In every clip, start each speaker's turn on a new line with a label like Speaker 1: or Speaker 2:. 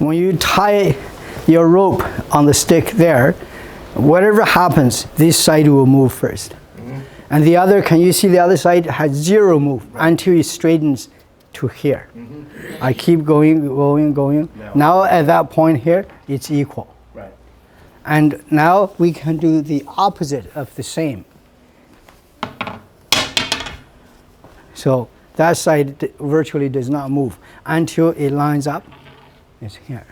Speaker 1: when you tie your rope on the stick there, whatever happens, this side will move first. And the other, can you see the other side has zero move until it straightens to here. I keep going. Now at that point here, it's equal.
Speaker 2: Right.
Speaker 1: And now we can do the opposite of the same. So that side virtually does not move until it lines up. It's here.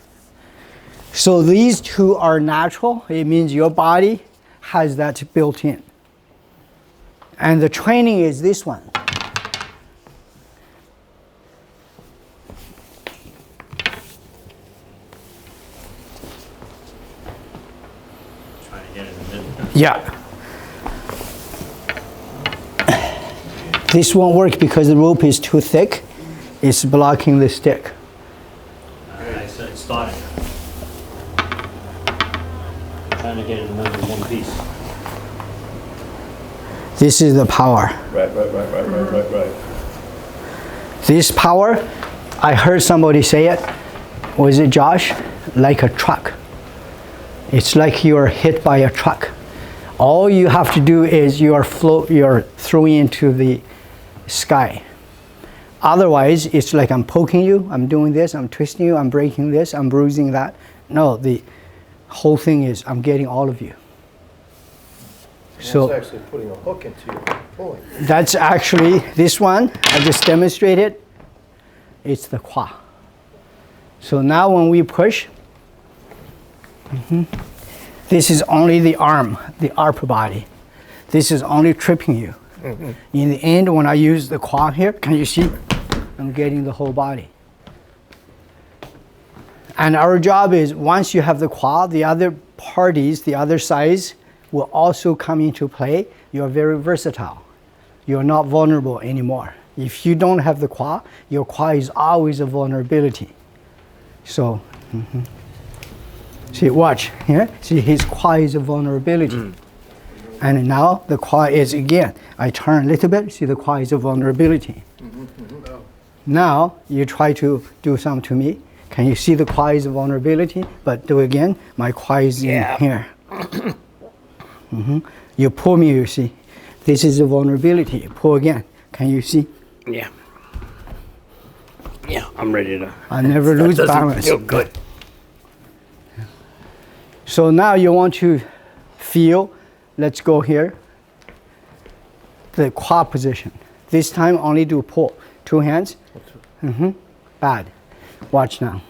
Speaker 1: So these two are natural. It means your body has that built in. And the training is this one.
Speaker 2: Trying to get in the middle.
Speaker 1: Yeah. This won't work because the rope is too thick. It's blocking the stick.
Speaker 2: I said it's starting. Trying to get in the middle of one piece.
Speaker 1: This is the power.
Speaker 2: Right.
Speaker 1: This power, I heard somebody say it, was it Josh? Like a truck. It's like you're hit by a truck. All you have to do is you're throwing into the sky. Otherwise, it's like I'm poking you, I'm doing this, I'm twisting you, I'm breaking this, I'm bruising that. No, the whole thing is I'm getting all of you.
Speaker 3: So that's actually putting a hook into your pulling.
Speaker 1: That's actually this one. I just demonstrated. It's the qua. So now when we push, this is only the arm, the upper body. This is only tripping you. In the end, when I use the qua here, can you see? I'm getting the whole body. And our job is once you have the qua, the other parties, the other sides will also come into play. You're very versatile. You're not vulnerable anymore. If you don't have the qua, your qua is always a vulnerability. So, see, watch here. See, his qua is a vulnerability. And now the qua is again. I turn a little bit. See, the qua is a vulnerability. Now you try to do something to me. Can you see the qua is a vulnerability? But do again. My qua is in here. You pull me, you see. This is a vulnerability. Pull again. Can you see?
Speaker 2: Yeah, I'm ready to.
Speaker 1: I never lose balance.
Speaker 2: Feel good.
Speaker 1: So now you want to feel, let's go here, the qua position. This time only do pull. Two hands. Bad. Watch now.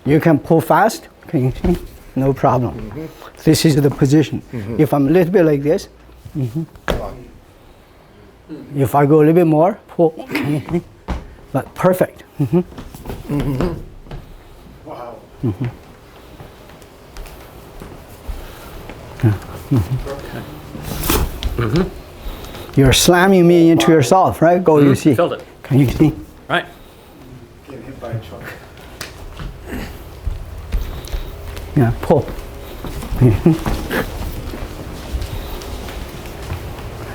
Speaker 1: You can pull fast. Can you see? No problem. This is the position. If I'm a little bit like this, if I go a little bit more, pull. But perfect.
Speaker 3: Wow.
Speaker 1: You're slamming me into yourself, right? Go, you see.
Speaker 2: Felt it.
Speaker 1: Can you see?
Speaker 2: Right.
Speaker 3: Getting hit by a truck.
Speaker 1: Yeah, pull.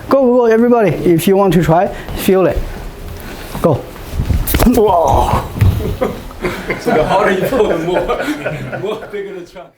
Speaker 1: Go, everybody. If you want to try, feel it. Go. Whoa.
Speaker 2: So the harder you pull, the more bigger the truck.